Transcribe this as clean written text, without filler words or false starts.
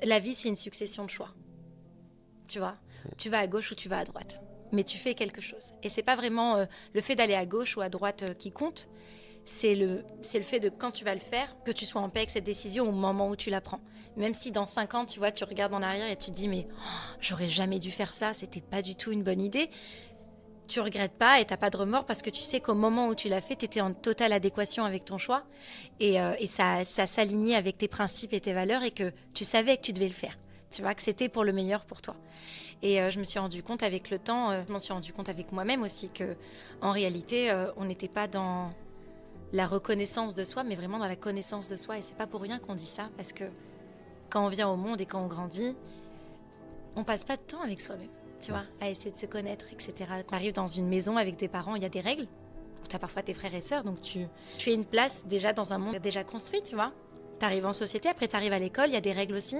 La vie, c'est une succession de choix. Tu vois, tu vas à gauche ou tu vas à droite. Mais tu fais quelque chose. Et c'est pas vraiment le fait d'aller à gauche ou à droite qui compte. C'est le fait de quand tu vas le faire, que tu sois en paix avec cette décision au moment où tu la prends. Même si dans 5 ans, tu vois, tu regardes en arrière et tu te dis mais j'aurais jamais dû faire ça, c'était pas du tout une bonne idée. Tu regrettes pas et t'as pas de remords parce que tu sais qu'au moment où tu l'as fait, t'étais en totale adéquation avec ton choix et ça s'alignait avec tes principes et tes valeurs et que tu savais que tu devais le faire. Tu vois, que c'était pour le meilleur pour toi. Et je me suis rendu compte avec le temps, je m'en suis rendu compte avec moi-même aussi que en réalité, on n'était pas dans la reconnaissance de soi, mais vraiment dans la connaissance de soi. Et c'est pas pour rien qu'on dit ça, parce que quand on vient au monde et quand on grandit, on passe pas de temps avec soi-même, tu vois, à essayer de se connaître, etc. Tu arrives dans une maison avec tes parents, il y a des règles. Tu as parfois tes frères et sœurs, donc tu es une place déjà dans un monde déjà construit, tu vois. Tu arrives en société, après tu arrives à l'école, il y a des règles aussi.